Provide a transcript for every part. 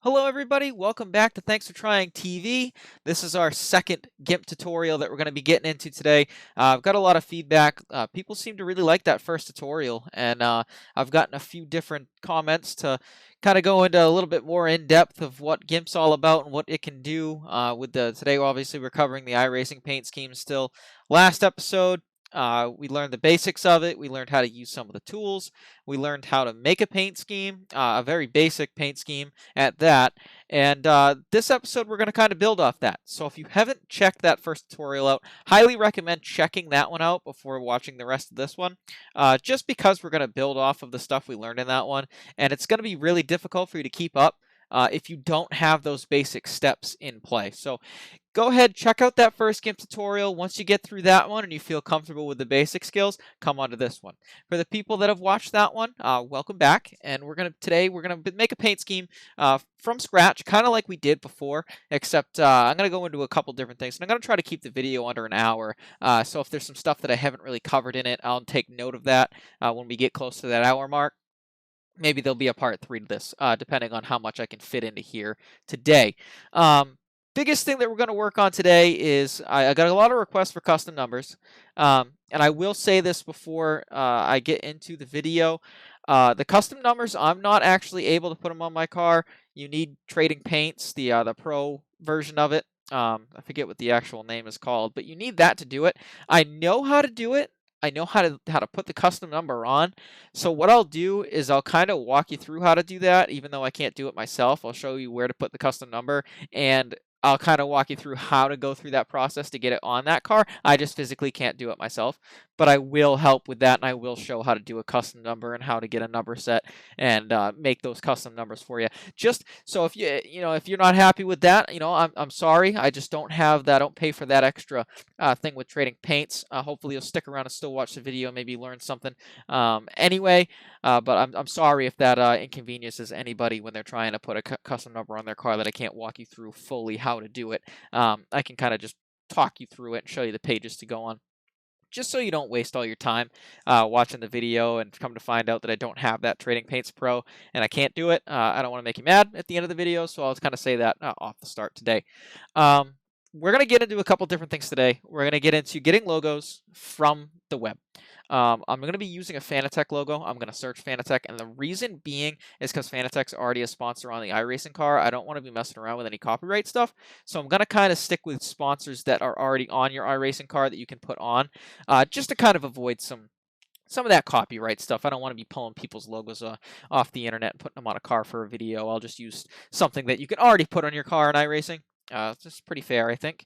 Hello everybody, welcome back to Thanks for Trying TV. This is our second GIMP tutorial that we're going to be getting into today. I've got a lot of feedback. People seem to really like that first tutorial, and I've gotten a few different comments to kind of go into a little bit more in depth of what GIMP's all about and what it can do. Today obviously we're covering the iRacing paint scheme still. Last episode, we learned the basics of it. We learned how to use some of the tools. We learned how to make a paint scheme, a very basic paint scheme at that. And this episode, we're going to kind of build off that. So if you haven't checked that first tutorial out, highly recommend checking that one out before watching the rest of this one, just because we're going to build off of the stuff we learned in that one. And it's going to be really difficult for you to keep up if you don't have those basic steps in play. So go ahead, check out that first GIMP tutorial. Once you get through that one and you feel comfortable with the basic skills, come on to this one. For the people that have watched that one, welcome back. And today we're gonna make a paint scheme from scratch, kind of like we did before, except I'm gonna go into a couple different things. And I'm gonna try to keep the video under an hour. So if there's some stuff that I haven't really covered in it, I'll take note of that when we get close to that hour mark. Maybe there'll be a part 3 to this, depending on how much I can fit into here today. Biggest thing that we're going to work on today is I got a lot of requests for custom numbers. And I will say this before I get into the video. The custom numbers, I'm not actually able to put them on my car. You need Trading Paints, the pro version of it. I forget what the actual name is called, but you need that to do it. I know how to do it. I know how to put the custom number on. So what I'll do is I'll kind of walk you through how to do that, even though I can't do it myself. I'll show you where to put the custom number, and I'll kind of walk you through how to go through that process to get it on that car. I just physically can't do it myself, but I will help with that, and I will show how to do a custom number and how to get a number set and make those custom numbers for you. Just so if if you're not happy with that, I'm sorry. I just don't have that. I don't pay for that extra thing with Trading Paints. Hopefully you'll stick around and still watch the video, maybe learn something. Anyway, but I'm sorry if that inconveniences anybody when they're trying to put a custom number on their car that I can't walk you through fully how to do it. I can kind of just talk you through it and show you the pages to go on, just so you don't waste all your time watching the video and come to find out that I don't have that Trading Paints Pro and I can't do it. I don't want to make you mad at the end of the video, so I'll kind of say that off the start today. We're going to get into a couple different things today. We're going to get into getting logos from the web. I'm going to be using a Fanatec logo. I'm going to search Fanatec, and the reason being is because Fanatec's already a sponsor on the iRacing car. I don't want to be messing around with any copyright stuff, so I'm going to kind of stick with sponsors that are already on your iRacing car that you can put on, just to kind of avoid some of that copyright stuff. I don't want to be pulling people's logos off the internet and putting them on a car for a video. I'll just use something that you can already put on your car in iRacing. It's just pretty fair, I think.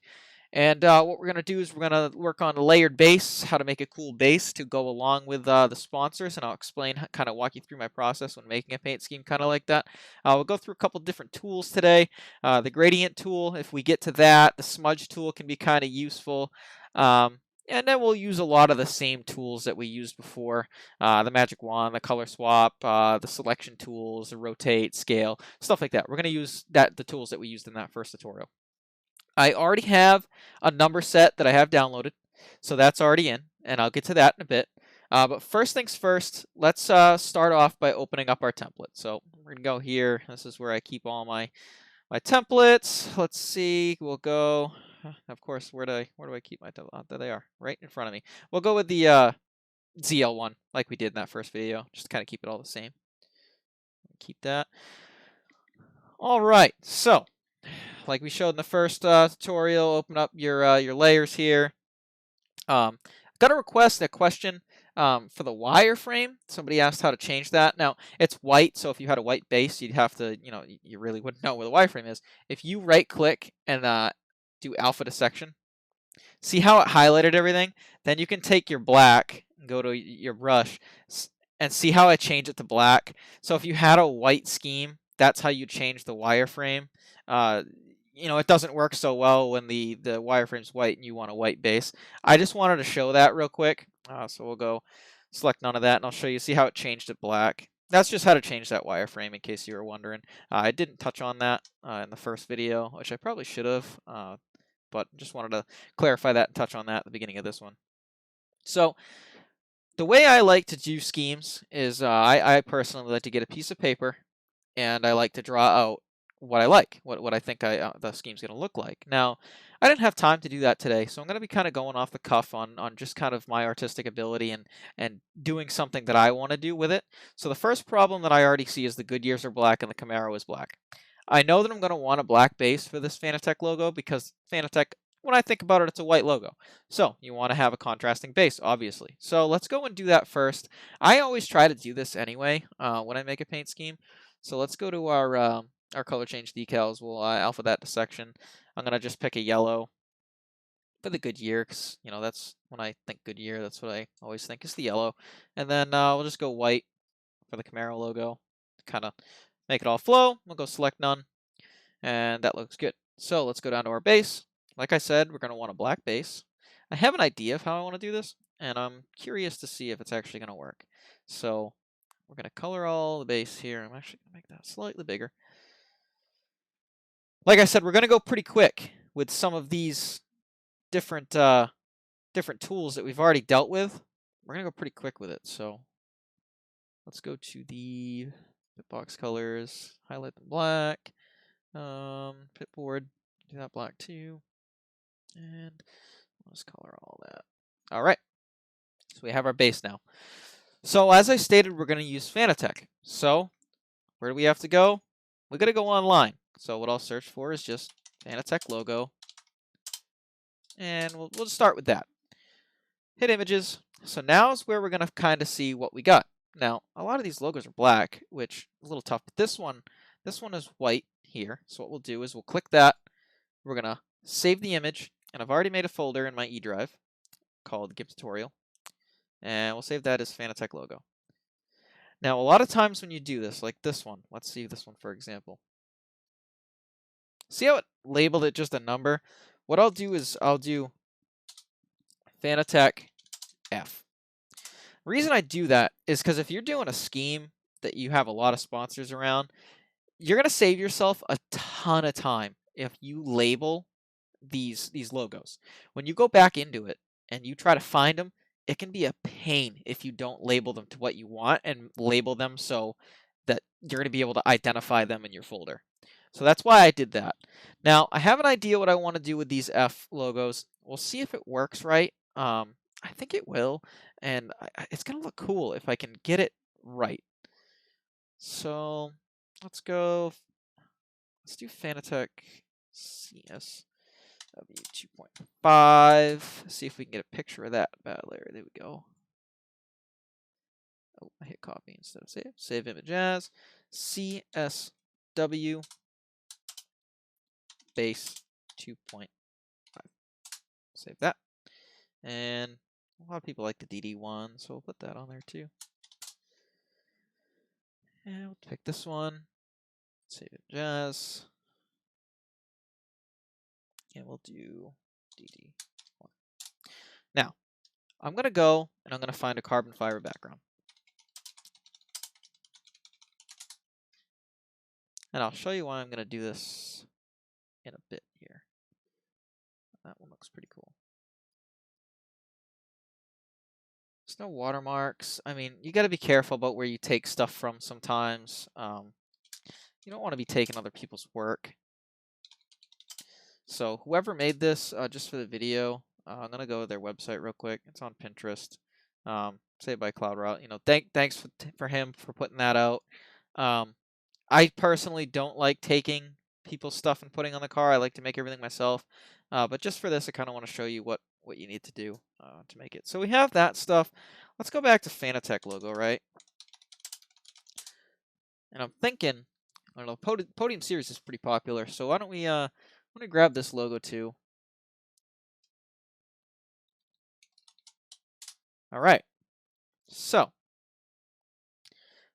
And what we're going to do is we're going to work on a layered base, how to make a cool base to go along with the sponsors, and I'll explain, kind of walk you through my process when making a paint scheme kind of like that. We'll go through a couple different tools today. The gradient tool, if we get to that, the smudge tool can be kind of useful. And then we'll use a lot of the same tools that we used before, the magic wand, the color swap, the selection tools, the rotate, scale, stuff like that. We're going to use the tools that we used in that first tutorial. I already have a number set that I have downloaded, so that's already in, and I'll get to that in a bit. But first things first, let's start off by opening up our template. So we're going to go here. This is where I keep all my templates. Let's see. We'll go, of course, where do I keep my template? There they are, right in front of me. We'll go with the ZL one like we did in that first video, just to kind of keep it all the same. Keep that. All right, so like we showed in the first tutorial, open up your layers here. Got a question for the wireframe. Somebody asked how to change that. Now, it's white, so if you had a white base, you'd have to, you really wouldn't know where the wireframe is. If you right-click and do alpha dissection, see how it highlighted everything? Then you can take your black and go to your brush and see how I change it to black. So if you had a white scheme, that's how you change the wireframe. It doesn't work so well when the wireframe's white and you want a white base. I just wanted to show that real quick. So we'll go select none of that, and I'll show you, see how it changed it black. That's just how to change that wireframe, in case you were wondering. I didn't touch on that in the first video, which I probably should have, but just wanted to clarify that and touch on that at the beginning of this one. So the way I like to do schemes is I personally like to get a piece of paper, and I like to draw out what I like, what I think the scheme's going to look like. Now, I didn't have time to do that today, so I'm going to be kind of going off the cuff on just kind of my artistic ability and doing something that I want to do with it. So the first problem that I already see is the Goodyears are black and the Camaro is black. I know that I'm going to want a black base for this Fanatec logo because Fanatec, when I think about it, it's a white logo. So you want to have a contrasting base, obviously. So let's go and do that first. I always try to do this anyway when I make a paint scheme. So let's go to our color change decals. We'll alpha that to section. I'm going to just pick a yellow for the Goodyear because, you know, that's when I think Goodyear, that's what I always think is the yellow. And then we'll just go white for the Camaro logo to kind of make it all flow. We'll go select none, and that looks good. So let's go down to our base. Like I said, we're going to want a black base. I have an idea of how I want to do this, and I'm curious to see if it's actually going to work. So we're going to color all the base here. I'm actually going to make that slightly bigger. Like I said, we're going to go pretty quick with some of these different tools that we've already dealt with. We're going to go pretty quick with it. So let's go to the bitbox colors, highlight them black, pitboard, do that black too, and let's color all that. All right, so we have our base now. So as I stated, we're going to use Fanatec. So where do we have to go? We got to go online. So what I'll search for is just Fanatec logo, and we'll start with that. Hit images. So now is where we're going to kind of see what we got. Now, a lot of these logos are black, which is a little tough, but this one is white here. So what we'll do is we'll click that. We're going to save the image, and I've already made a folder in my E drive called GIMP tutorial, and we'll save that as Fanatec logo. Now, a lot of times when you do this, like this one, let's see this one for example. See how it labeled it just a number? What I'll do is I'll do Fanatec F. The reason I do that is because if you're doing a scheme that you have a lot of sponsors around, you're going to save yourself a ton of time if you label these logos. When you go back into it and you try to find them, it can be a pain if you don't label them to what you want and label them so that you're going to be able to identify them in your folder. So that's why I did that. Now, I have an idea what I want to do with these F logos. We'll see if it works right. I think it will, and it's going to look cool if I can get it right. So let's go. Let's do Fanatec CSW 2.5. See if we can get a picture of that bad layer. There we go. Oh, I hit copy instead of save. Save image as CSW base 2.5. Save that. And a lot of people like the DD1, so we'll put that on there too. And we'll pick this one. Save it as. And we'll do DD1. Now, I'm going to go and I'm going to find a carbon fiber background. And I'll show you why I'm going to do this in a bit here. That one looks pretty cool. There's no watermarks. I mean, you got to be careful about where you take stuff from sometimes. You don't want to be taking other people's work. So whoever made this, just for the video, I'm going to go to their website real quick. It's on Pinterest. Saved by Cloud Route. You know, thanks for him for putting that out. I personally don't like taking people's stuff and putting on the car. I like to make everything myself. But just for this, I kind of want to show you what you need to do to make it. So we have that stuff. Let's go back to Fanatec logo, right? And I'm thinking, I don't know, Podium Series is pretty popular. So why don't we grab this logo too? All right. So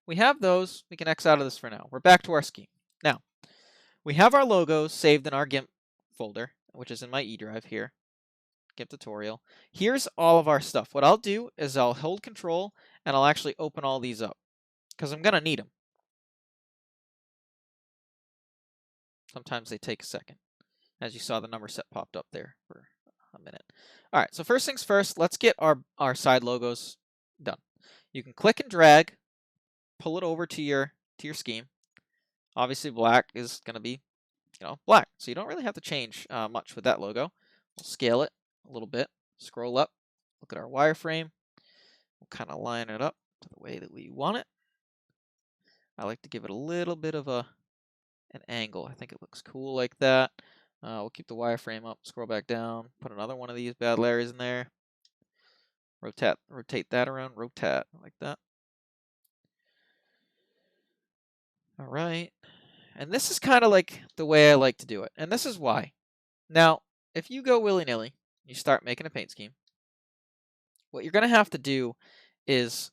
we have those. We can X out of this for now. We're back to our scheme. Now, we have our logos saved in our GIMP folder, which is in my E drive here. GIMP tutorial. Here's all of our stuff. What I'll do is I'll hold Control and I'll actually open all these up because I'm going to need them. Sometimes they take a second. As you saw, the number set popped up there for a minute. All right, so first things first, let's get our side logos done. You can click and drag, pull it over to your scheme. Obviously, black is going to be, black. So you don't really have to change much with that logo. We'll scale it a little bit, scroll up, look at our wireframe. We'll kind of line it up to the way that we want it. I like to give it a little bit of an angle. I think it looks cool like that. We'll keep the wireframe up, scroll back down, put another one of these bad Larrys in there. Rotate that around, rotate like that. All right. And this is kind of like the way I like to do it. And this is why. Now, if you go willy-nilly, you start making a paint scheme, what you're going to have to do is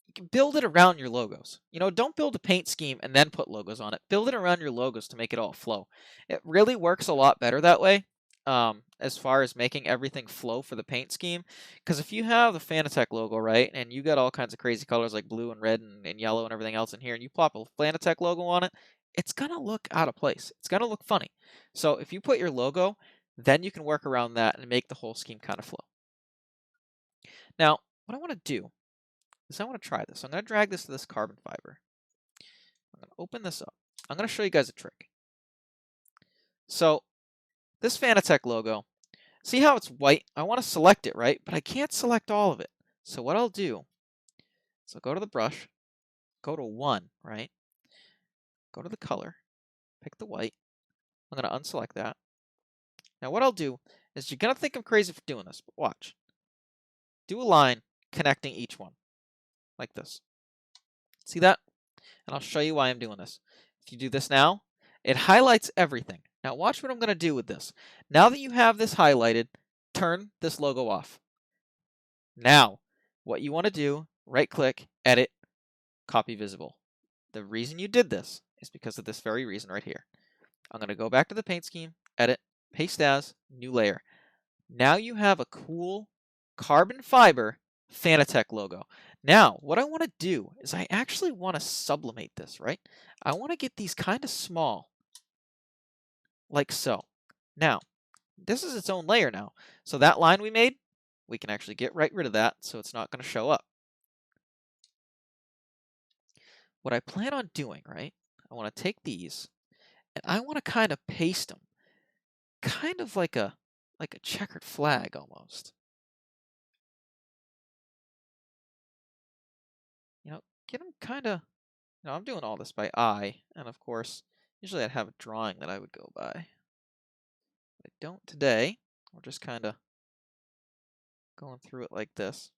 you can build it around your logos. Don't build a paint scheme and then put logos on it. Build it around your logos to make it all flow. It really works a lot better that way, as far as making everything flow for the paint scheme. Because if you have the Fanatec logo, right, and you got all kinds of crazy colors like blue and red and yellow and everything else in here, and you plop a Fanatec logo on it, it's going to look out of place. It's going to look funny. So if you put your logo, then you can work around that and make the whole scheme kind of flow. Now, what I want to do is I want to try this. I'm going to drag this to this carbon fiber. I'm going to open this up. I'm going to show you guys a trick. So this Fanatec logo, see how it's white? I want to select it, right? But I can't select all of it. So what I'll do is I'll go to the brush, go to 1, right? Go to the color, pick the white. I'm going to unselect that. Now what I'll do is you're going to think I'm crazy for doing this, but watch. Do a line connecting each one like this. See that? And I'll show you why I'm doing this. If you do this now, it highlights everything. Now watch what I'm going to do with this. Now that you have this highlighted, turn this logo off. Now, what you want to do, right-click, edit, copy visible. The reason you did this is because of this very reason right here. I'm going to go back to the paint scheme, edit, paste as, new layer. Now you have a cool carbon fiber Fanatec logo. Now, what I want to do is I actually want to sublimate this, right? I want to get these kind of small, like so. Now, this is its own layer now. So that line we made, we can actually get right rid of that so it's not going to show up. What I plan on doing, right? I want to take these and I want to kind of paste them. Kind of like a checkered flag almost. Get them kind of, I'm doing all this by eye, and of course, usually I'd have a drawing that I would go by. I don't today. We're just kind of going through it like this.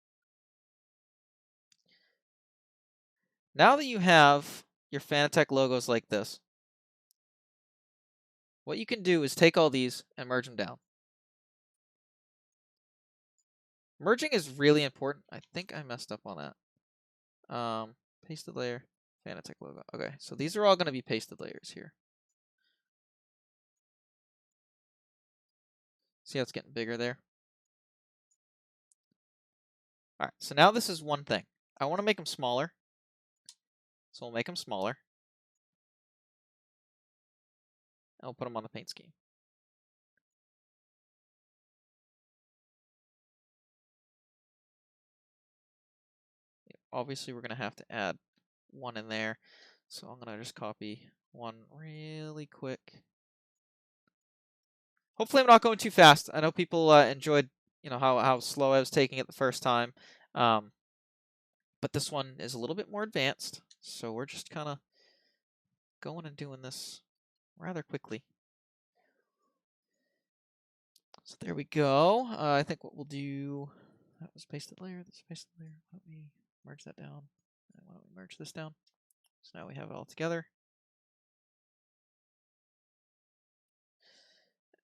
Now that you have your Fanatec logos like this, what you can do is take all these and merge them down. Merging is really important. I think I messed up on that. Pasted layer, Fanatec logo. Okay, so these are all going to be pasted layers here. See how it's getting bigger there? All right, so now this is one thing. I want to make them smaller. So we'll make them smaller. And we'll put them on the paint scheme. Obviously, we're going to have to add one in there. So I'm going to just copy one really quick. Hopefully I'm not going too fast. I know people enjoyed, how slow I was taking it the first time. But this one is a little bit more advanced. So we're just kind of going and doing this rather quickly. So there we go. I think what we'll do, that was pasted layer, this pasted layer. Let me merge that down. And why don't we merge this down? So now we have it all together.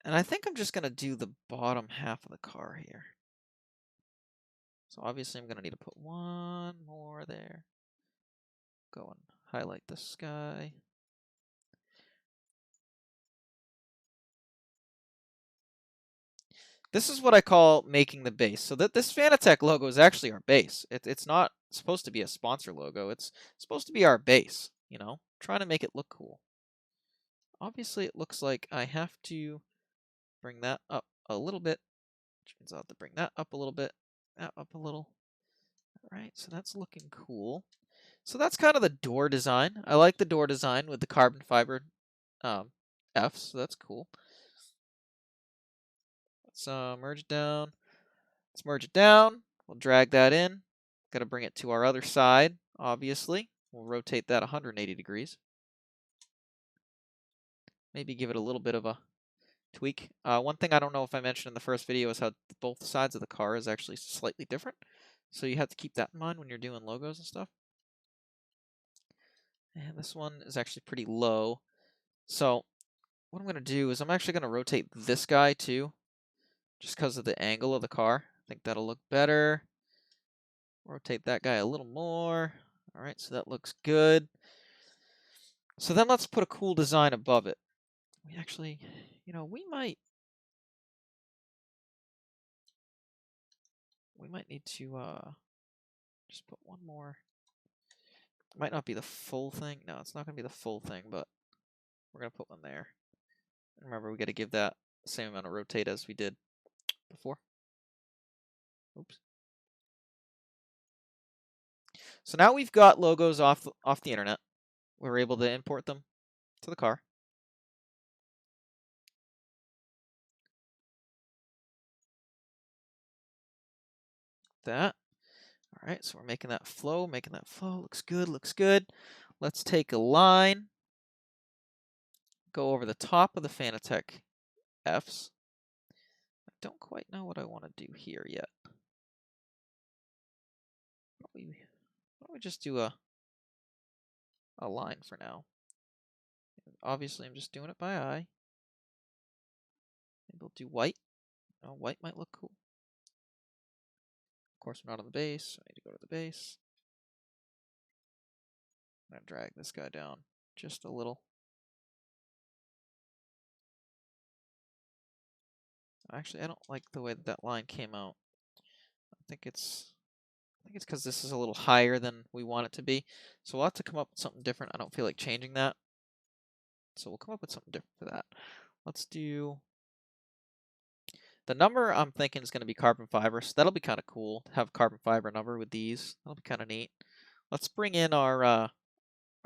And I think I'm just going to do the bottom half of the car here. So obviously I'm going to need to put one more there. Go and highlight the sky. This is what I call making the base. So this Fanatec logo is actually our base. It's not supposed to be a sponsor logo. It's supposed to be our base, trying to make it look cool. Obviously, it looks like I have to bring that up a little bit, which means I'll have to bring that up a little bit, that up a little. All right, so that's looking cool. So that's kind of the door design. I like the door design with the carbon fiber Fs, so that's cool. Let's merge it down. Let's merge it down. We'll drag that in. Got to bring it to our other side, obviously. We'll rotate that 180 degrees. Maybe give it a little bit of a tweak. One thing I don't know if I mentioned in the first video is how both sides of the car is actually slightly different. So you have to keep that in mind when you're doing logos and stuff. And this one is actually pretty low. So what I'm going to do is I'm actually going to rotate this guy too, just because of the angle of the car. I think that'll look better. Rotate that guy a little more. All right, so that looks good. So then let's put a cool design above it. We actually, we might need to just put one more. It might not be the full thing. No, it's not going to be the full thing, but we're going to put one there. Remember, we got to give that the same amount of rotate as we did before. Oops. So now we've got logos off the internet. We're able to import them to the car. That. All right, so we're making that flow, Looks good, looks good. Let's take a line, go over the top of the Fanatec Fs. I don't quite know what I want to do here yet. Why don't we just do a line for now? Obviously, I'm just doing it by eye. Maybe we'll do white. Oh, white might look cool. Of course, we're not on the base. So I need to go to the base. I'm going to drag this guy down just a little. Actually, I don't like the way that line came out. I think it's because this is a little higher than we want it to be. So we'll have to come up with something different. I don't feel like changing that. So we'll come up with something different for that. Let's do the number I'm thinking is going to be carbon fiber. So that'll be kind of cool to have a carbon fiber number with these. That'll be kind of neat. Let's bring in our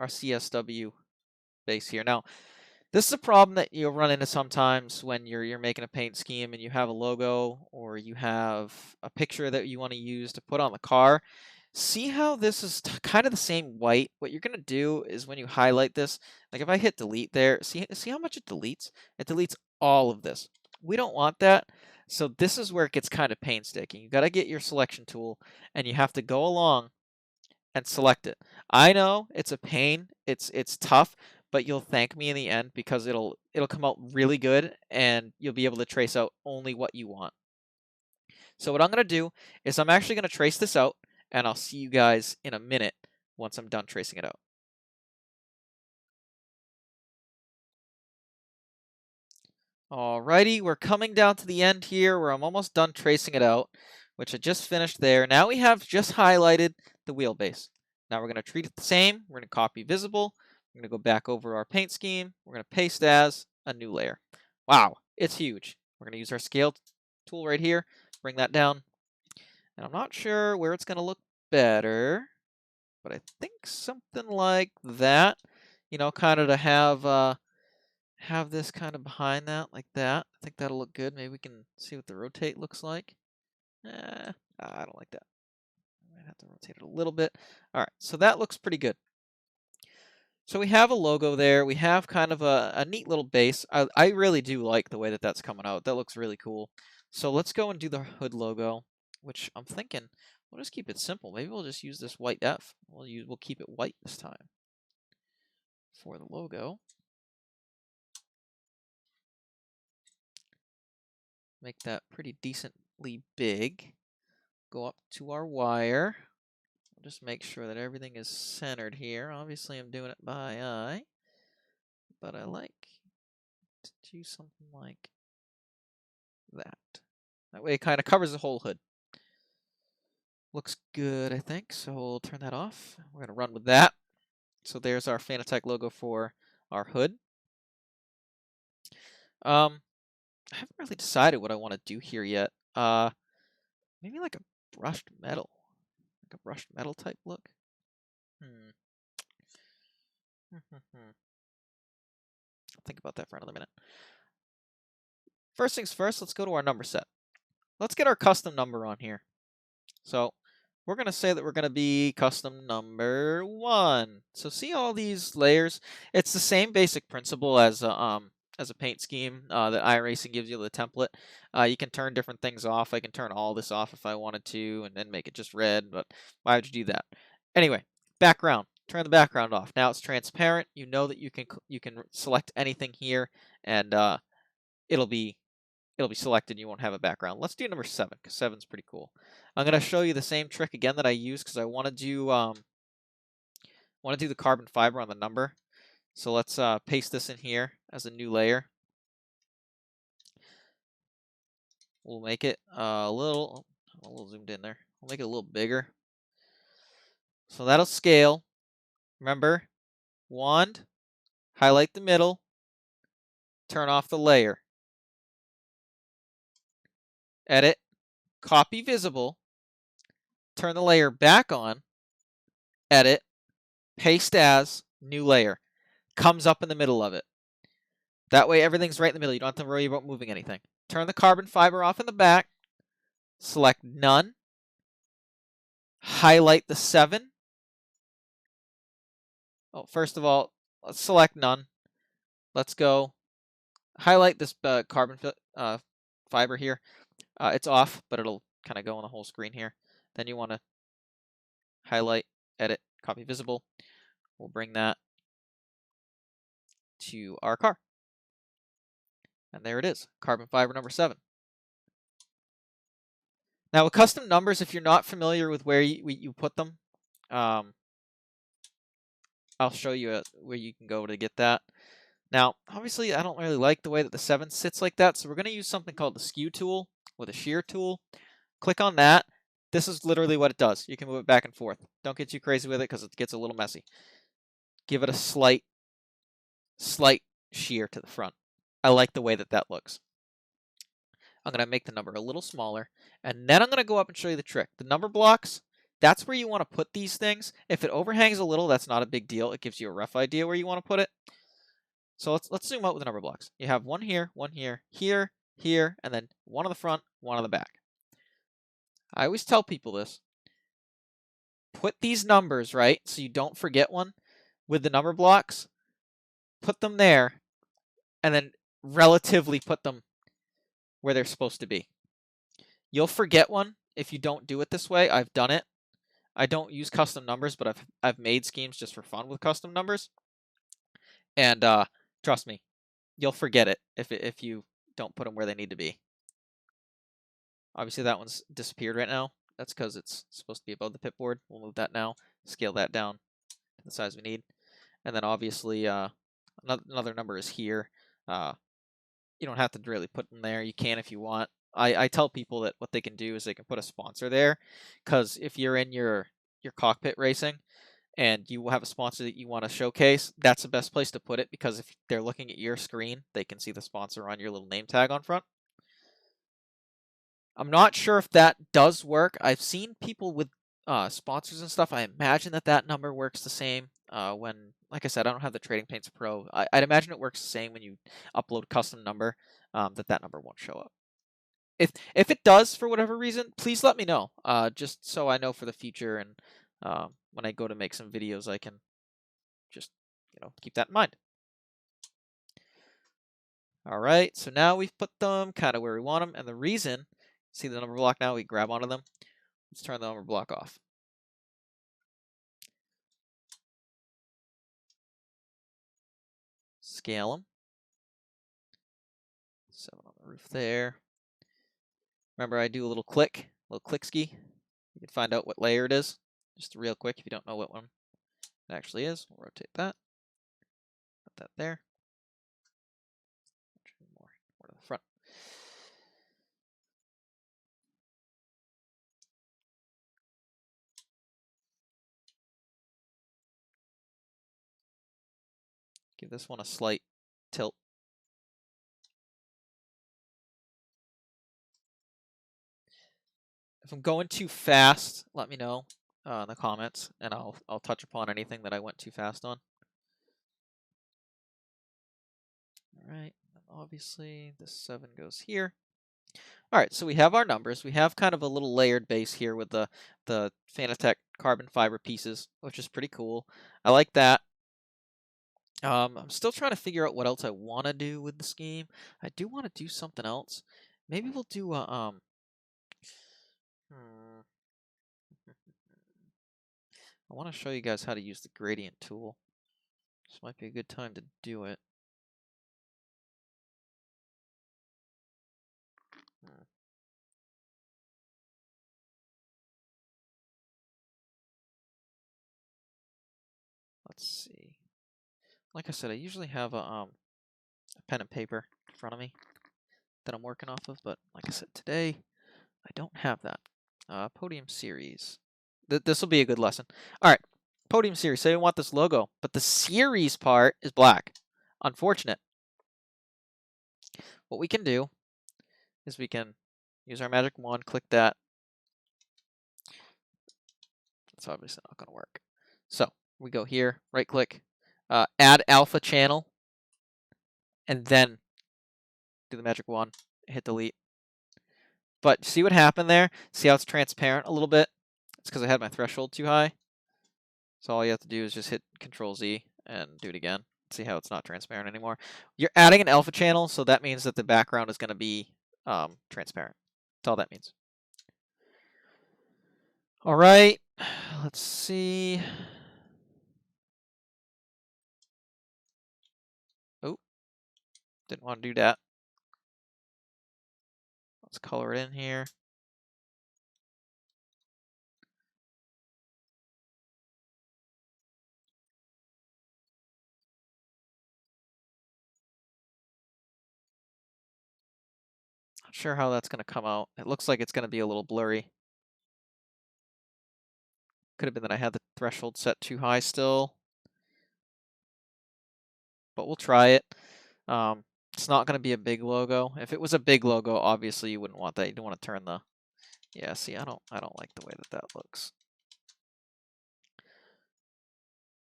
CSW base here. Now, this is a problem that you'll run into sometimes when you're making a paint scheme and you have a logo or you have a picture that you want to use to put on the car. See how this is kind of the same white? What you're going to do is when you highlight this, like if I hit delete there, see how much it deletes? It deletes all of this. We don't want that. So this is where it gets kind of painstaking. You got to get your selection tool and you have to go along and select it. I know it's a pain. It's tough, but you'll thank me in the end because it'll come out really good and you'll be able to trace out only what you want. So what I'm going to do is I'm actually going to trace this out and I'll see you guys in a minute once I'm done tracing it out. Alrighty, we're coming down to the end here where I'm almost done tracing it out, which I just finished there. Now we have just highlighted the wheelbase. Now we're going to treat it the same. We're going to copy visible. We're going to go back over our paint scheme. We're going to paste as a new layer. Wow, it's huge. We're going to use our scale tool right here, bring that down. And I'm not sure where it's going to look better, but I think something like that, kind of to have this kind of behind that, like that. I think that'll look good. Maybe we can see what the rotate looks like. I don't like that. I might have to rotate it a little bit. All right, so that looks pretty good. So we have a logo there. We have kind of a neat little base. I really do like the way that that's coming out. That looks really cool. So let's go and do the hood logo, which I'm thinking we'll just keep it simple. Maybe we'll just use this white F. We'll keep it white this time for the logo. Make that pretty decently big. Go up to our wire. Just make sure that everything is centered here. Obviously, I'm doing it by eye, but I like to do something like that. That way it kind of covers the whole hood. Looks good, I think, so we'll turn that off. We're going to run with that. So there's our Fanatec logo for our hood. I haven't really decided what I want to do here yet. Maybe like a brushed metal. Like a brushed metal type look. Think about that for another minute. First things first, let's go to our number set. Let's get our custom number on here. So we're going to say that we're going to be custom number 1. So see all these layers? It's the same basic principle as a paint scheme that iRacing gives you the template. You can turn different things off. I can turn all this off if I wanted to and then make it just red, but why would you do that? Anyway, background. Turn the background off. Now it's transparent. You know that you can select anything here and it'll be selected. You won't have a background. Let's do number 7 because 7's pretty cool. I'm going to show you the same trick again that I used because I want to do the carbon fiber on the number. So let's paste this in here as a new layer. We'll make it a little zoomed in there. We'll make it a little bigger. So that'll scale. Remember, wand, highlight the middle, turn off the layer. Edit, copy visible, turn the layer back on, edit, paste as, new layer. Comes up in the middle of it. That way everything's right in the middle. You don't have to worry about moving anything. Turn the carbon fiber off in the back. Select none. Highlight the 7. Oh, first of all, let's select none. Let's go. Highlight this carbon fiber here. It's off, but it'll kind of go on the whole screen here. Then you want to highlight, edit, copy visible. We'll bring that to our car. And there it is, carbon fiber number 7. Now with custom numbers, if you're not familiar with where you put them, I'll show you where you can go to get that. Now, obviously, I don't really like the way that the 7 sits like that, so we're going to use something called the skew tool with a shear tool. Click on that. This is literally what it does. You can move it back and forth. Don't get too crazy with it because it gets a little messy. Give it a slight shear to the front. I like the way that that looks. I'm going to make the number a little smaller, and then I'm going to go up and show you the trick. The number blocks, that's where you want to put these things. If it overhangs a little, that's not a big deal. It gives you a rough idea where you want to put it. So let's zoom out with the number blocks. You have one here, here, here, and then one on the front, one on the back. I always tell people this. Put these numbers, right, so you don't forget one with the number blocks. Put them there, and then relatively put them where they're supposed to be. You'll forget one if you don't do it this way. I've done it. I don't use custom numbers, but I've made schemes just for fun with custom numbers. And trust me, you'll forget it if you don't put them where they need to be. Obviously, that one's disappeared right now. That's because it's supposed to be above the pipboard. We'll move that now, scale that down to the size we need. And then obviously, another number is here. You don't have to really put them there. You can if you want. I tell people that what they can do is they can put a sponsor there, because if you're in your cockpit racing and you have a sponsor that you want to showcase, that's the best place to put it, because if they're looking at your screen, they can see the sponsor on your little name tag on front. I'm not sure if that does work. I've seen people with sponsors and stuff. I imagine that number works the same when, like I said, I don't have the Trading Paints Pro. I'd imagine it works the same when you upload custom number, that number won't show up. If it does for whatever reason, please let me know, just so I know for the future, and when I go to make some videos, I can just keep that in mind. All right, so now we've put them kind of where we want them, and the reason, see the number block now, we grab onto them. Let's turn the number block off. Scale them. 7 on the roof there. Remember, I do a little click ski. You can find out what layer it is, just real quick if you don't know what one it actually is. We'll rotate that. Put that there. More to the front. Give this one a slight tilt. If I'm going too fast, let me know. in the comments, and I'll touch upon anything that I went too fast on. All right, obviously this 7 goes here. All right, so we have our numbers. We have kind of a little layered base here with the Fanatec carbon fiber pieces, which is pretty cool. I like that. I'm still trying to figure out what else I want to do with the scheme. I do want to do something else. Maybe we'll do a I want to show you guys how to use the gradient tool. This might be a good time to do it. Let's see. Like I said, I usually have a pen and paper in front of me that I'm working off of, but like I said, today I don't have that. Podium series. This will be a good lesson. All right, podium series. Say we want this logo, but the series part is black. Unfortunate. What we can do is we can use our magic wand, click that. That's obviously not going to work. So we go here, right click, add alpha channel, and then do the magic wand, hit delete. But see what happened there? See how it's transparent a little bit? It's because I had my threshold too high. So all you have to do is just hit Control Z and do it again. See how it's not transparent anymore. You're adding an alpha channel, so that means that the background is going to be transparent. That's all that means. All right, let's see. Oh, didn't want to do that. Let's color it in here. Not sure how that's going to come out. It looks like it's going to be a little blurry. Could have been that I had the threshold set too high still. But we'll try it. It's not going to be a big logo. If it was a big logo, obviously you wouldn't want that. You don't want to turn the... Yeah, see, I don't like the way that looks.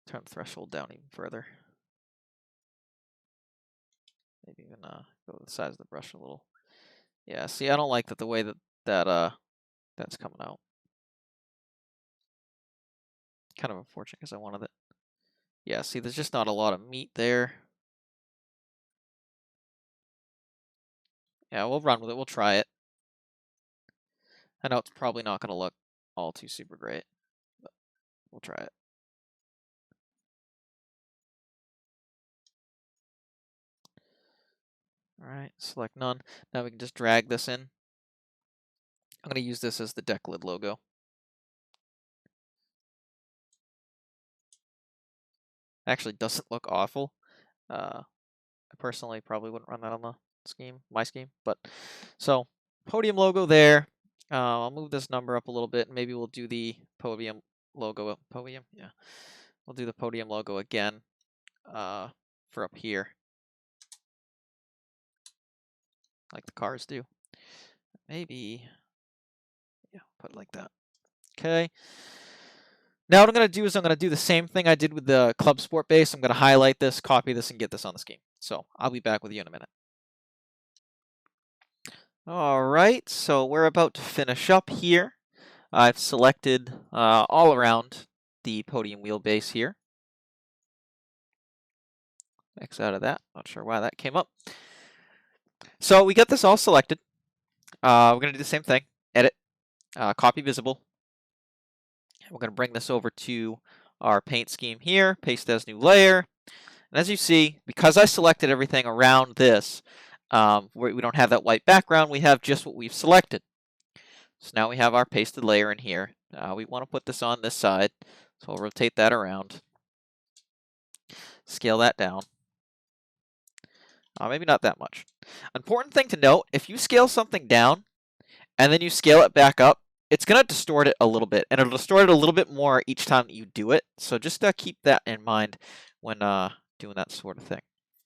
Turn the threshold down even further. Maybe even go to the size of the brush a little. Yeah, see, I don't like that the way that's coming out. Kind of unfortunate because I wanted it. Yeah, see, there's just not a lot of meat there. Yeah, we'll run with it. We'll try it. I know it's probably not going to look all too super great, but we'll try it. All right, select none. Now we can just drag this in. I'm going to use this as the deck lid logo. Actually doesn't look awful. I personally probably wouldn't run that on the scheme, my scheme, but so podium logo there. I'll move this number up a little bit, and maybe we'll do the podium logo. Podium, yeah. We'll do the podium logo again for up here, like the cars do. Maybe, yeah, put it like that. Okay. Now what I'm going to do is I'm going to do the same thing I did with the club sport base. I'm going to highlight this, copy this, and get this on the scheme. So I'll be back with you in a minute. All right, so we're about to finish up here. I've selected all around the podium wheelbase here. X out of that. Not sure why that came up. So we got this all selected. We're going to do the same thing. Edit, copy visible. We're going to bring this over to our paint scheme here, paste as new layer. And as you see, because I selected everything around this, we don't have that white background, we have just what we've selected. So now we have our pasted layer in here. We want to put this on this side, so I'll rotate that around. Scale that down. Maybe not that much. Important thing to note, if you scale something down and then you scale it back up, it's going to distort it a little bit, and it'll distort it a little bit more each time that you do it. So just keep that in mind when doing that sort of thing.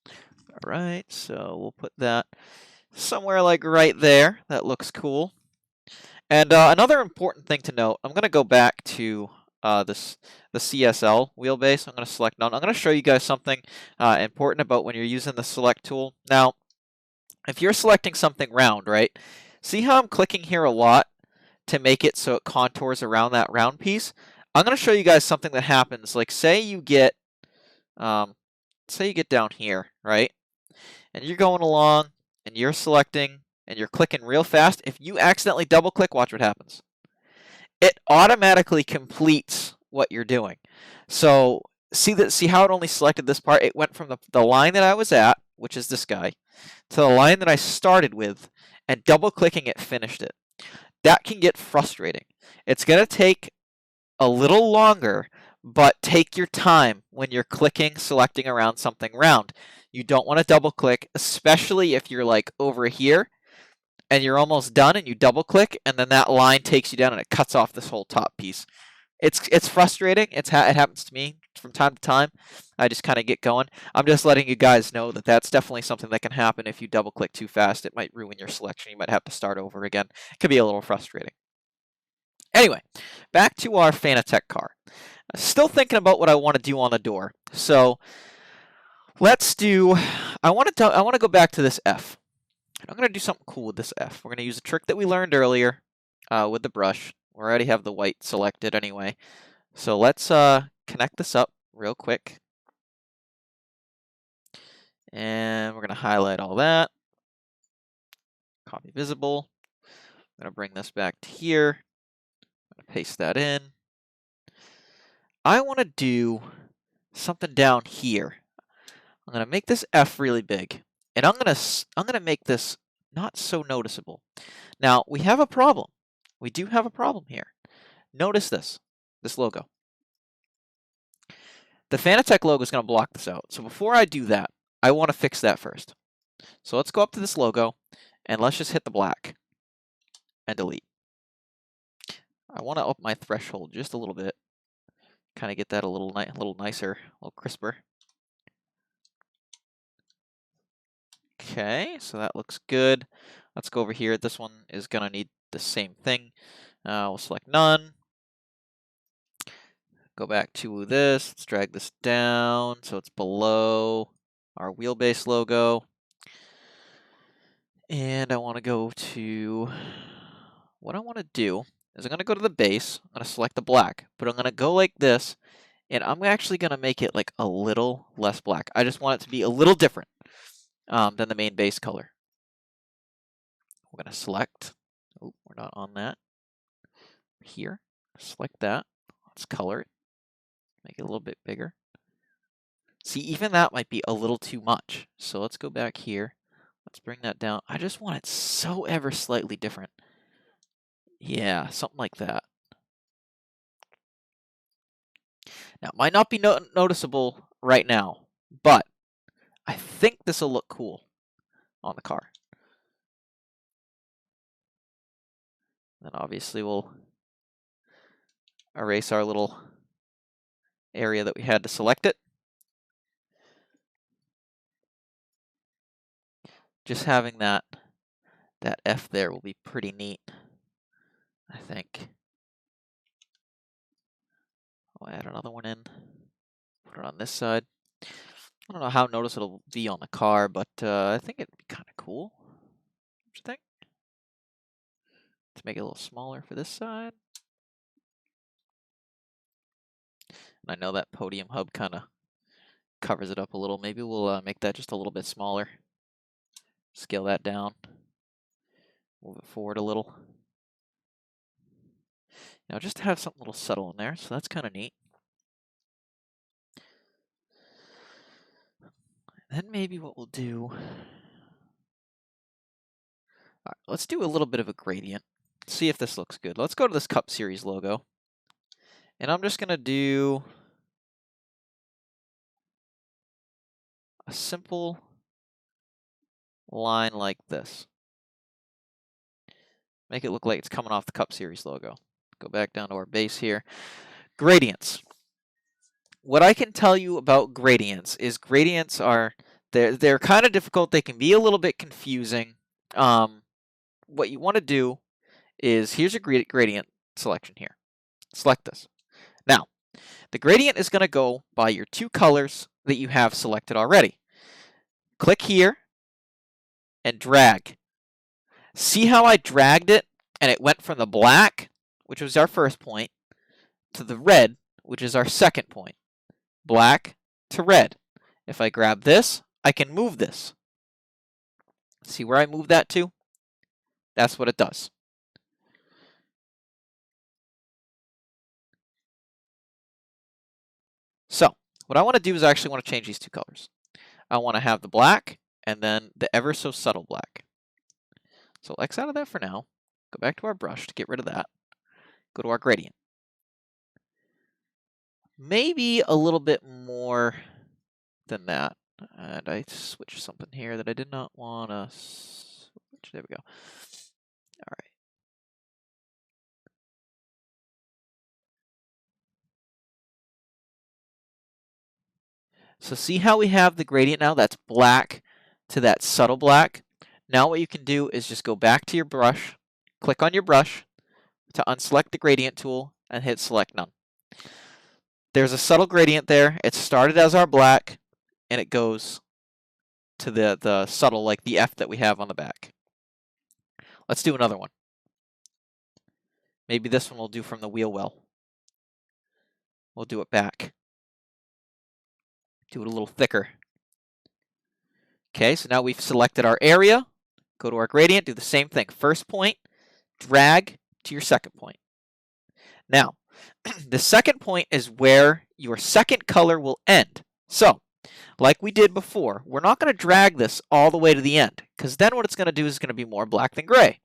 All right, so we'll put that somewhere like right there. That looks cool. And another important thing to note, I'm going to go back to the CSL wheelbase. I'm going to select none. I'm going to show you guys something important about when you're using the select tool. Now, if you're selecting something round, right? See how I'm clicking here a lot to make it so it contours around that round piece? I'm going to show you guys something that happens. Like say you get down here, right? And you're going along and you're selecting and you're clicking real fast. If you accidentally double click, watch what happens. It automatically completes what you're doing. So see how it only selected this part? It went from the line that I was at, which is this guy, to the line that I started with, and double clicking it finished it. That can get frustrating. It's going to take a little longer, but take your time when you're selecting around something round. You don't want to double click, especially if you're like over here and you're almost done and you double click and then that line takes you down and it cuts off this whole top piece. It's frustrating. It happens to me from time to time. I just kind of get going. I'm just letting you guys know that that's definitely something that can happen if you double click too fast. It might ruin your selection. You might have to start over again. It could be a little frustrating. Anyway, back to our Fanatec car. Still thinking about what I want to do on the door. So let's do. I want to go back to this F. I'm going to do something cool with this F. We're going to use a trick that we learned earlier with the brush. We already have the white selected anyway. So let's connect this up real quick. And we're going to highlight all that. Copy visible. I'm going to bring this back to here. I'm going to paste that in. I want to do something down here. I'm going to make this F really big. And I'm going to make this not so noticeable. Now, we have a problem. We do have a problem here. Notice this logo. The Fanatec logo is going to block this out. So before I do that, I want to fix that first. So let's go up to this logo and let's just hit the black and delete. I want to up my threshold just a little bit. Kind of get that a little nicer, a little crisper. Okay, so that looks good. Let's go over here. This one is going to need the same thing. We'll select none. Go back to this. Let's drag this down so it's below our wheelbase logo. And I want to go to, what I want to do is I'm going to go to the base. I'm going to select the black, but I'm going to go like this. And I'm actually going to make it like a little less black. I just want it to be a little different than the main base color. We're going to select, oh, we're not on that. Here, select that. Let's color it. Make it a little bit bigger. See, even that might be a little too much. So let's go back here. Let's bring that down. I just want it so ever slightly different. Yeah, something like that. Now, it might not be noticeable right now, but I think this will look cool on the car. Then obviously we'll erase our little area that we had to select it. Just having that F there will be pretty neat, I think. I'll add another one in. Put it on this side. I don't know how noticeable it'll be on the car, but I think it'd be kind of cool. What you think? Let's make it a little smaller for this side. And I know that podium hub kind of covers it up a little. Maybe we'll make that just a little bit smaller. Scale that down. Move it forward a little. Now just to have something a little subtle in there, so that's kind of neat. Then maybe what we'll do, let's do a little bit of a gradient. See if this looks good. Let's go to this Cup Series logo. And I'm just going to do a simple line like this. Make it look like it's coming off the Cup Series logo. Go back down to our base here. Gradients. What I can tell you about gradients is gradients are, they're kind of difficult. They can be a little bit confusing. What you want to do is here's your gradient selection here. Select this. Now, the gradient is going to go by your two colors that you have selected already. Click here and drag. See how I dragged it and it went from the black, which was our first point, to the red, which is our second point. Black to red. If I grab this, I can move this. See where I move that to? That's what it does. So, what I want to do is I actually want to change these two colors. I want to have the black and then the ever so subtle black. So X out of that for now. Go back to our brush to get rid of that. Go to our gradient. Maybe a little bit more than that. And I switched something here that I did not want to switch. There we go. All right. So see how we have the gradient now? That's black to that subtle black. Now what you can do is just go back to your brush, click on your brush to unselect the gradient tool and hit select none. There's a subtle gradient there. It started as our black and it goes to the subtle, like the F that we have on the back. Let's do another one. Maybe this one will do from the wheel well. We'll do it back. Do it a little thicker. Okay, so now we've selected our area. Go to our gradient, do the same thing. First point, drag to your second point. Now, the second point is where your second color will end. So, like we did before, we're not going to drag this all the way to the end, because then what it's going to do is going to be more black than gray.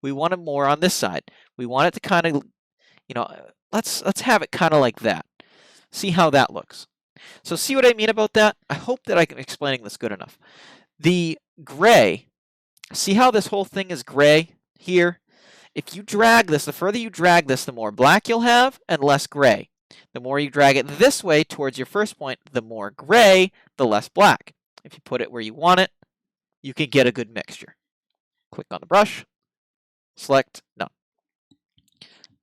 We want it more on this side. We want it to kind of, let's have it kind of like that. See how that looks. So see what I mean about that? I hope that I'm explaining this good enough. The gray, see how this whole thing is gray here? If you drag this, the further you drag this, the more black you'll have and less gray. The more you drag it this way towards your first point, the more gray, the less black. If you put it where you want it, you can get a good mixture. Click on the brush, select none.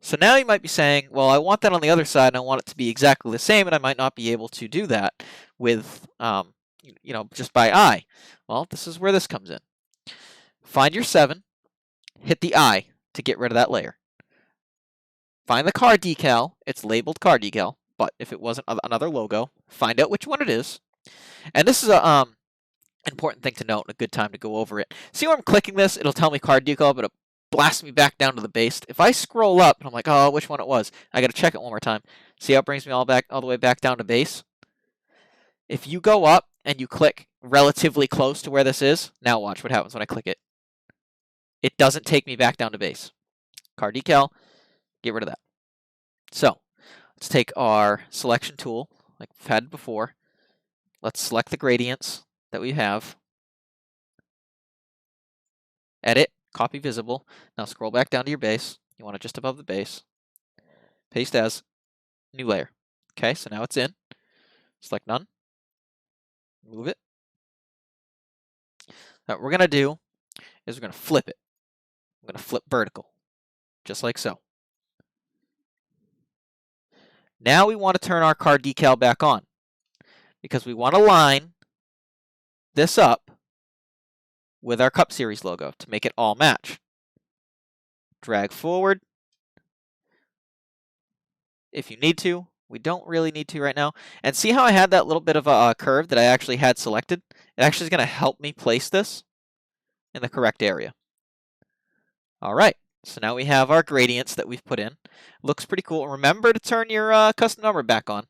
So now you might be saying, well, I want that on the other side and I want it to be exactly the same, and I might not be able to do that with, just by eye. Well, this is where this comes in. Find your 7, hit the eye to get rid of that layer. Find the car decal. It's labeled car decal, but if it wasn't another logo, find out which one it is. And this is a important thing to note and a good time to go over it. See where I'm clicking this? It'll tell me car decal, but it blasts me back down to the base. If I scroll up and I'm like, oh, which one it was? I got to check it one more time. See how it brings me all the way back down to base? If you go up and you click relatively close to where this is, now watch what happens when I click it. It doesn't take me back down to base. Car decal, get rid of that. So let's take our selection tool, like we've had before. Let's select the gradients that we have. Edit, copy visible. Now scroll back down to your base. You want it just above the base. Paste as, new layer. Okay, so now it's in. Select none. Move it. Now what we're going to do is we're going to flip it. I'm going to flip vertical, just like so. Now we want to turn our car decal back on because we want to line this up with our Cup Series logo to make it all match. Drag forward if you need to. We don't really need to right now. And see how I had that little bit of a curve that I actually had selected? It actually is going to help me place this in the correct area. All right, so now we have our gradients that we've put in. Looks pretty cool. Remember to turn your custom number back on,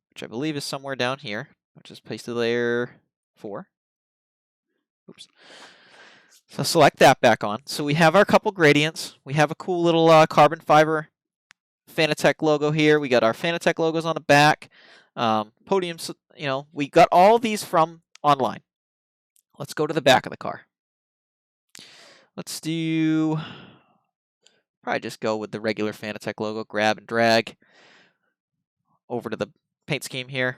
which I believe is somewhere down here, which is pasted layer 4. Oops. So select that back on. So we have our couple gradients. We have a cool little carbon fiber Fanatec logo here. We got our Fanatec logos on the back. Podiums, we got all these from online. Let's go to the back of the car. Let's do, probably just go with the regular Fanatec logo. Grab and drag over to the paint scheme here.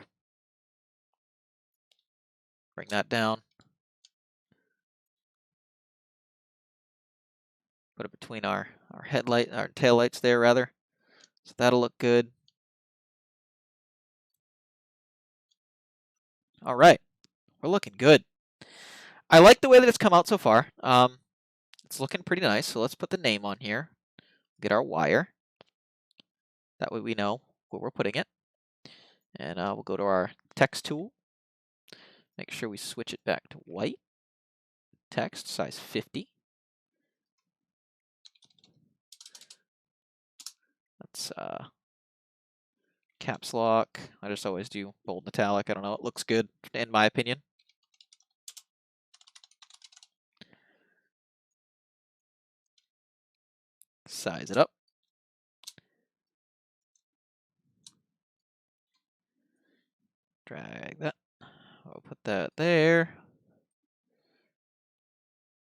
Bring that down. Put it between our headlight, our tail lights there rather. So that'll look good. All right, we're looking good. I like the way that it's come out so far. It's looking pretty nice. So let's put the name on here. Get our wire. That way we know where we're putting it. And we'll go to our text tool. Make sure we switch it back to white. Text, size 50. Let's caps lock. I just always do bold and italic. I don't know. It looks good, in my opinion. Size it up. Drag that. I'll put that there.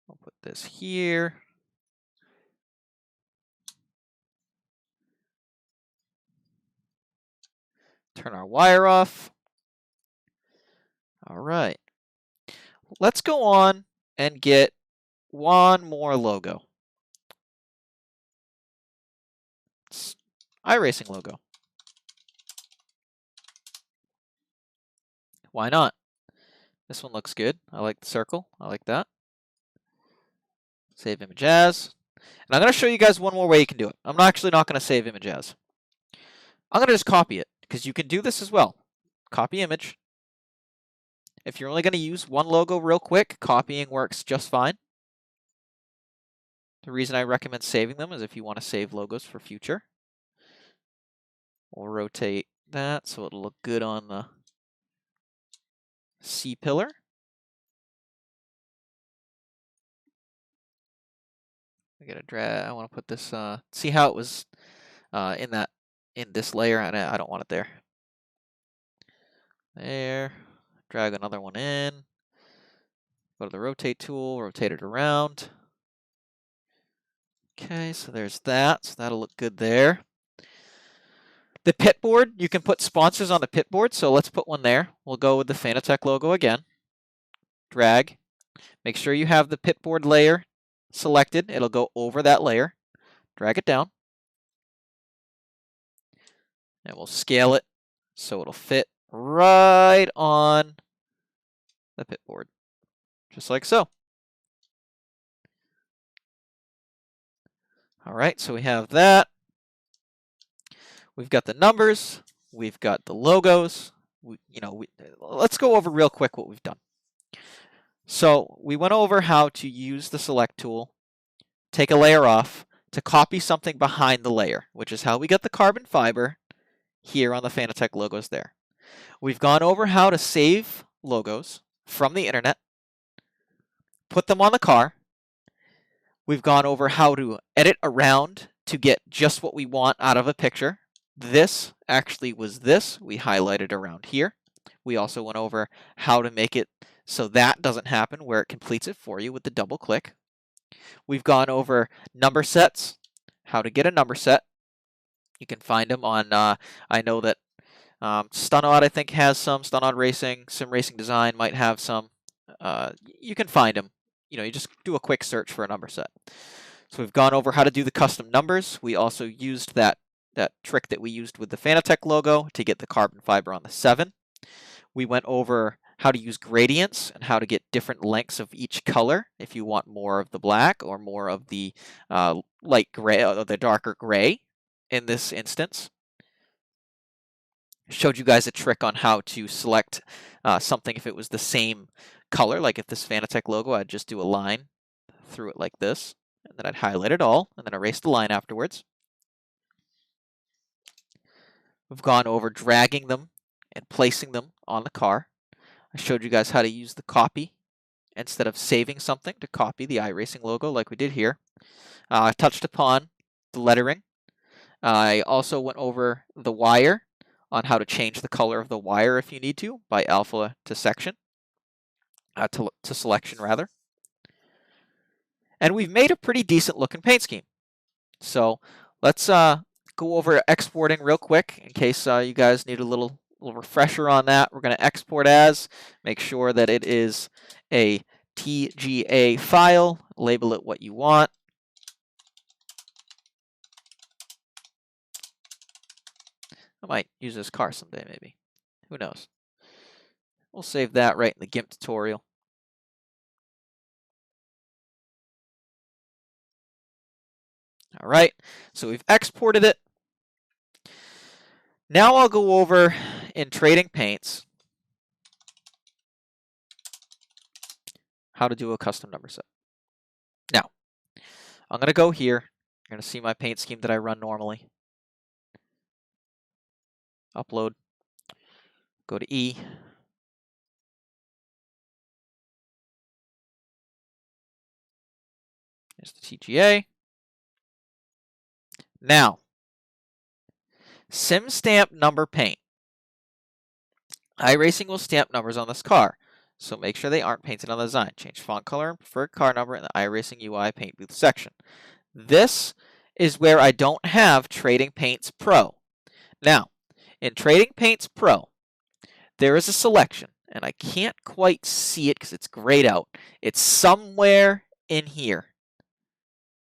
I'll put this here. Turn our wire off. All right. Let's go on and get one more logo. It's iRacing logo. Why not? This one looks good. I like the circle. I like that. Save image as. And I'm going to show you guys one more way you can do it. I'm actually not going to save image as. I'm going to just copy it, because you can do this as well. Copy image. If you're only going to use one logo real quick, copying works just fine. The reason I recommend saving them is if you want to save logos for future. We'll rotate that so it'll look good on the C pillar. I gotta drag. I want to put this. See how it was in this layer, and I don't want it there. There. Drag another one in. Go to the rotate tool. Rotate it around. Okay, so there's that. So that'll look good there. The pit board, you can put sponsors on the pit board, so let's put one there. We'll go with the Fanatec logo again. Drag. Make sure you have the pit board layer selected. It'll go over that layer. Drag it down. And we'll scale it so it'll fit right on the pit board. Just like so. All right, so we have that. We've got the numbers. We've got the logos. Let's go over real quick what we've done. So we went over how to use the select tool, take a layer off to copy something behind the layer, which is how we got the carbon fiber here on the Fanatec logos there. We've gone over how to save logos from the internet, put them on the car. We've gone over how to edit around to get just what we want out of a picture. This actually was this. We highlighted around here. We also went over how to make it so that doesn't happen, where it completes it for you with the double click. We've gone over number sets, how to get a number set. You can find them on, I know that Stunod, I think, has some. Stunod Racing, Sim Racing Design might have some. You can find them. You just do a quick search for a number set. So we've gone over how to do the custom numbers. We also used that trick that we used with the Fanatec logo to get the carbon fiber on the 7. We went over how to use gradients and how to get different lengths of each color if you want more of the black or more of the light gray or the darker gray in this instance. Showed you guys a trick on how to select something if it was the same color. Like if this Fanatec logo, I'd just do a line through it like this, and then I'd highlight it all and then erase the line afterwards. We've gone over dragging them and placing them on the car. I showed you guys how to use the copy instead of saving something to copy the iRacing logo like we did here. I touched upon the lettering. I also went over the wire on how to change the color of the wire if you need to by alpha to section, to selection rather. And we've made a pretty decent looking paint scheme. So let's go over exporting real quick in case you guys need a little refresher on that. We're going to export as, make sure that it is a TGA file, label it what you want. I might use this car someday, maybe. Who knows? We'll save that right in the GIMP tutorial. All right, so we've exported it. Now I'll go over in trading paints how to do a custom number set. Now, I'm going to go here. You're going to see my paint scheme that I run normally. Upload. Go to E. There's the TGA. Now, sim stamp number paint. iRacing will stamp numbers on this car, so make sure they aren't painted on the design. Change font color and preferred car number in the iRacing UI paint booth section. This is where I don't have Trading Paints Pro. Now, in Trading Paints Pro, there is a selection, and I can't quite see it because it's grayed out. It's somewhere in here.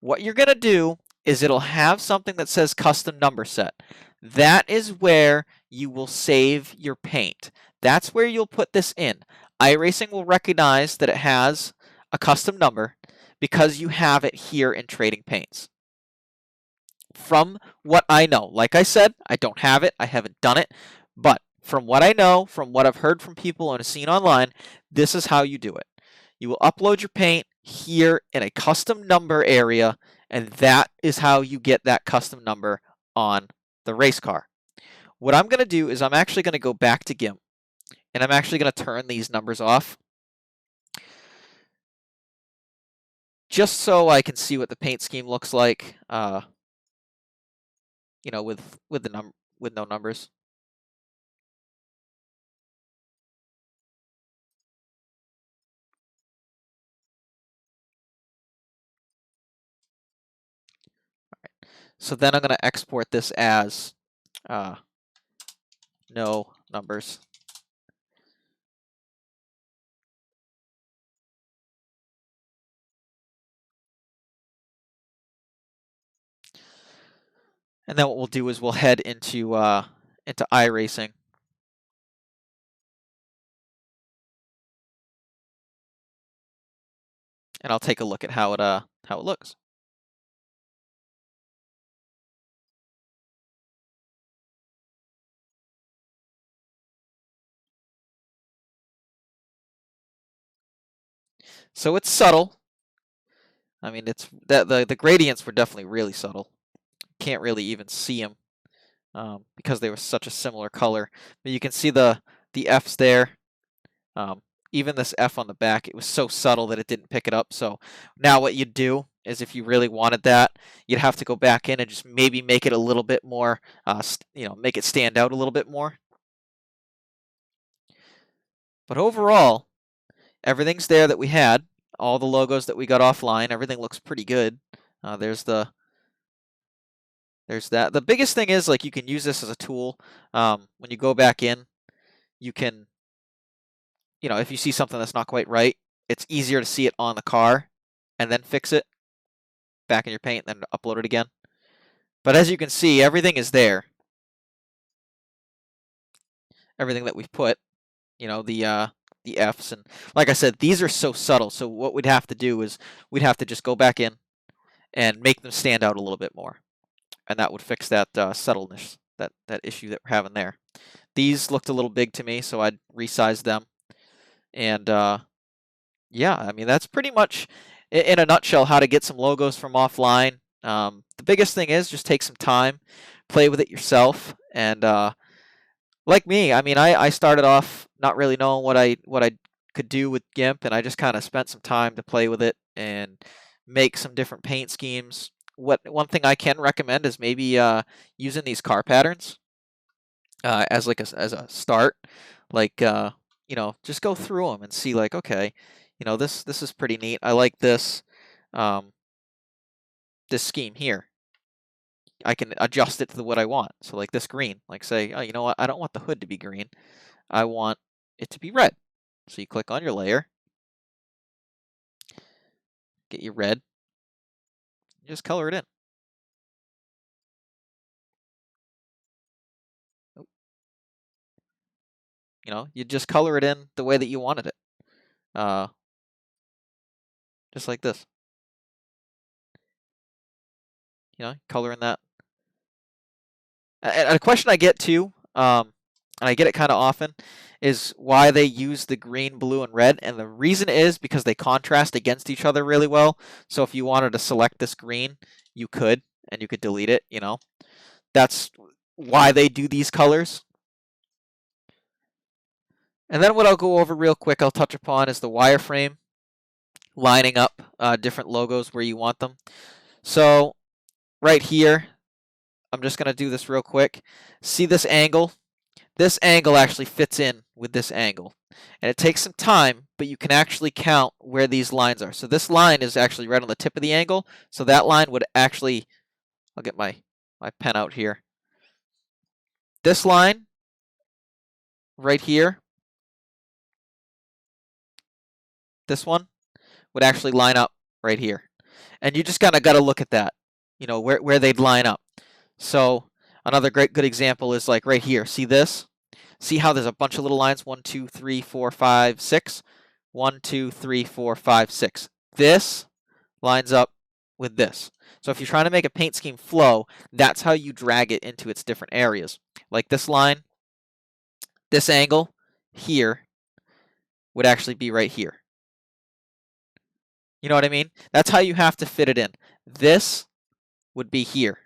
What you're going to do is it'll have something that says custom number set. That is where you will save your paint. That's where you'll put this in. iRacing will recognize that it has a custom number because you have it here in Trading Paints. From what I know, like I said, I don't have it, I haven't done it, but from what I know, from what I've heard from people and seen online, this is how you do it. You will upload your paint here in a custom number area, and that is how you get that custom number on the race car. What I'm going to do is I'm actually going to go back to GIMP, and I'm actually going to turn these numbers off, just so I can see what the paint scheme looks like, you know, with no numbers. So then I'm going to export this as no numbers. And then what we'll do is we'll head into iRacing. And I'll take a look at how it looks. So it's subtle. I mean, it's that the gradients were definitely really subtle. Can't really even see them because they were such a similar color. But you can see the F's there. Even this F on the back, it was so subtle that it didn't pick it up. So now what you'd do is if you really wanted that, you'd have to go back in and just maybe make it a little bit more, make it stand out a little bit more. But overall, everything's there that we had. All the logos that we got offline, everything looks pretty good. There's that. The biggest thing is like you can use this as a tool. When you go back in, you can, if you see something that's not quite right, it's easier to see it on the car and then fix it back in your paint and then upload it again. But as you can see, everything is there. Everything that we've put, the F's, and like I said, these are so subtle. So what we'd have to do is we'd have to just go back in and make them stand out a little bit more, and that would fix that subtleness, that issue that we're having there. These looked a little big to me, so I'd resize them. And yeah, I mean that's pretty much in a nutshell how to get some logos from offline. The biggest thing is just take some time, play with it yourself, and like me, I mean, I started off not really knowing what I could do with GIMP, and I just kind of spent some time to play with it and make some different paint schemes. One thing I can recommend is maybe using these car patterns as like as a start, like just go through them and see like, okay, this is pretty neat. I like this this scheme here. I can adjust it to what I want. So like this green, like say, oh, you know what? I don't want the hood to be green. I want it to be red. So you click on your layer, get your red, just color it in. You just color it in the way that you wanted it. Just like this. Color in that. And a question I get too, and I get it kind of often, is why they use the green, blue, and red. And the reason is because they contrast against each other really well. So if you wanted to select this green, you could, and you could delete it, That's why they do these colors. And then what I'll go over real quick, I'll touch upon is the wireframe, lining up different logos where you want them. So right here, I'm just going to do this real quick. See this angle? This angle actually fits in with this angle. And it takes some time, but you can actually count where these lines are. So this line is actually right on the tip of the angle. So that line would actually, I'll get my pen out here. This line right here, this one, would actually line up right here. And you just kind of got to look at that, where they'd line up. So another good example is like right here. See this? See how there's a bunch of little lines? 1, 2, 3, 4, 5, 6. 1, 2, 3, 4, 5, 6. This lines up with this. So if you're trying to make a paint scheme flow, that's how you drag it into its different areas. Like this line, this angle here would actually be right here. You know what I mean? That's how you have to fit it in. This would be here.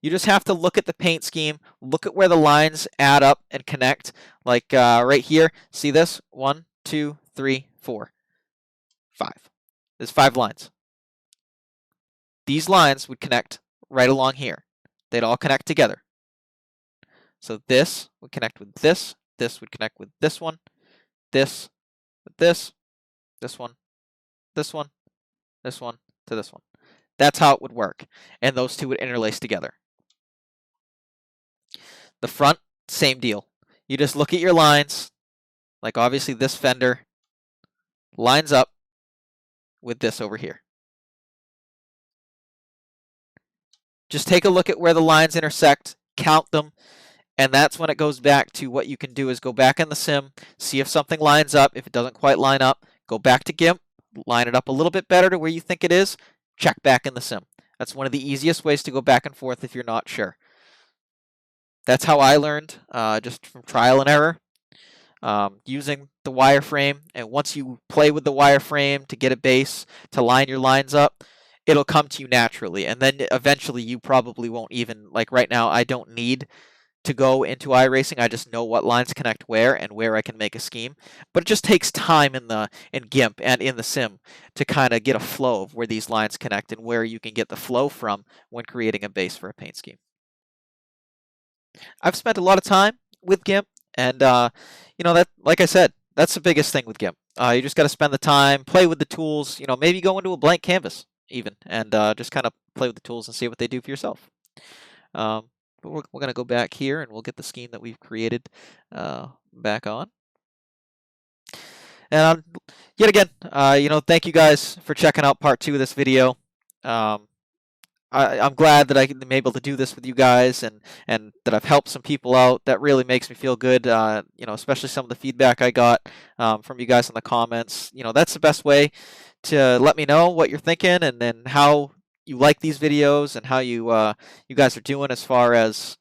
You just have to look at the paint scheme, look at where the lines add up and connect. Like right here, see this? 1, 2, 3, 4, 5. There's 5 lines. These lines would connect right along here. They'd all connect together. So this would connect with this. This would connect with this one. This with this. This one. This one. This one to this one. That's how it would work. And those two would interlace together. The front, same deal. You just look at your lines. Like obviously this fender lines up with this over here. Just take a look at where the lines intersect, count them, and that's when it goes back to what you can do is go back in the sim, see if something lines up. If it doesn't quite line up, go back to GIMP, line it up a little bit better to where you think it is, check back in the sim. That's one of the easiest ways to go back and forth if you're not sure. That's how I learned, just from trial and error, using the wireframe. And once you play with the wireframe to get a base, to line your lines up, it'll come to you naturally. And then eventually you probably won't even, like right now, I don't need to go into iRacing. I just know what lines connect where and where I can make a scheme. But it just takes time in GIMP and in the sim to kind of get a flow of where these lines connect and where you can get the flow from when creating a base for a paint scheme. I've spent a lot of time with GIMP, and that, like I said, that's the biggest thing with GIMP. You just got to spend the time, play with the tools. Maybe go into a blank canvas even, and just kind of play with the tools and see what they do for yourself. But we're going to go back here, and we'll get the scheme that we've created back on. And yet again, thank you guys for checking out part 2 of this video. I'm glad that I'm able to do this with you guys and that I've helped some people out. That really makes me feel good, especially some of the feedback I got from you guys in the comments. That's the best way to let me know what you're thinking and then how you like these videos and how you guys are doing as far as,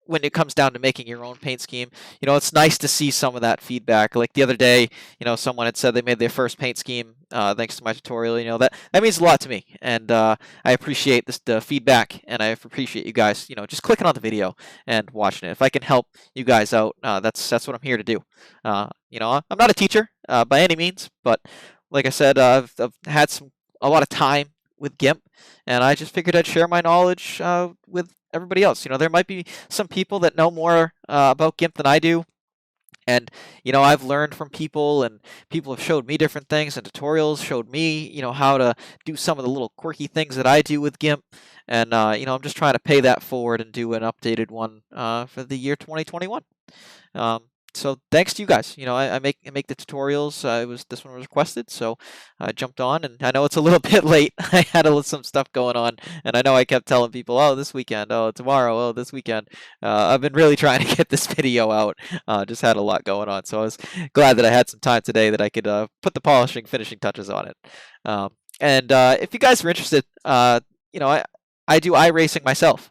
when it comes down to making your own paint scheme. It's nice to see some of that feedback. Like the other day, someone had said they made their first paint scheme thanks to my tutorial. That means a lot to me, and I appreciate the feedback, and I appreciate you guys, just clicking on the video and watching it. If I can help you guys out, that's what I'm here to do. I'm not a teacher by any means, but like I said, I've had a lot of time with GIMP, and I just figured I'd share my knowledge with everybody else. There might be some people that know more about GIMP than I do, and I've learned from people, and people have showed me different things, and tutorials showed me how to do some of the little quirky things that I do with GIMP, and I'm just trying to pay that forward and do an updated one for the year 2021. So thanks to you guys. I make the tutorials. This one was requested, so I jumped on, and I know it's a little bit late. I had some stuff going on, and I know I kept telling people, "Oh, this weekend. Oh, tomorrow. Oh, this weekend." I've been really trying to get this video out. Just had a lot going on, so I was glad that I had some time today that I could put the finishing touches on it. And if you guys are interested, I do iRacing myself.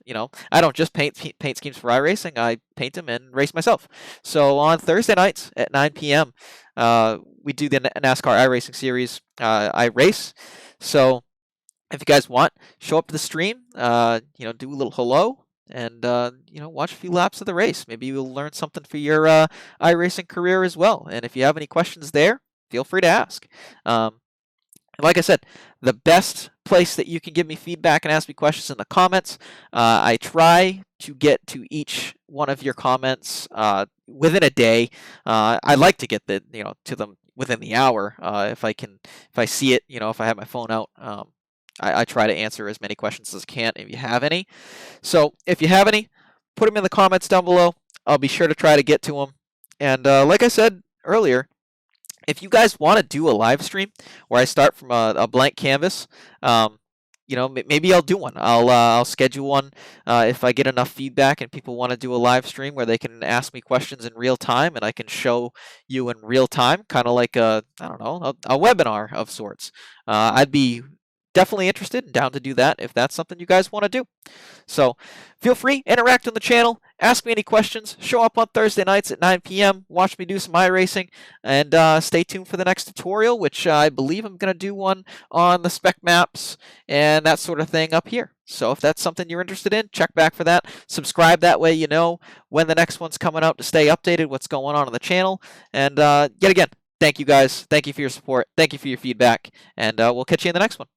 I don't just paint schemes for iRacing. I paint them and race myself. So on Thursday nights at 9 p.m., we do the NASCAR iRacing series. I race. So if you guys want, show up to the stream. Do a little hello and watch a few laps of the race. Maybe you'll learn something for your iRacing career as well. And if you have any questions there, feel free to ask. Like I said, the best place that you can give me feedback and ask me questions in the comments. I try to get to each one of your comments within a day. I like to get to them within the hour if I see it. If I have my phone out. I try to answer as many questions as I can if you have any. So if you have any, put them in the comments down below. I'll be sure to try to get to them. And like I said earlier, if you guys want to do a live stream where I start from a blank canvas, maybe I'll do one. I'll schedule one if I get enough feedback and people want to do a live stream where they can ask me questions in real time and I can show you in real time, kind of like a webinar of sorts. I'd be definitely interested and down to do that if that's something you guys want to do. So feel free, interact on the channel, ask me any questions, show up on Thursday nights at 9 p.m., watch me do some iRacing, and stay tuned for the next tutorial, which I believe I'm going to do one on the spec maps and that sort of thing up here. So if that's something you're interested in, check back for that. Subscribe, that way you know when the next one's coming out to stay updated, what's going on the channel. And yet again, thank you guys. Thank you for your support. Thank you for your feedback. And we'll catch you in the next one.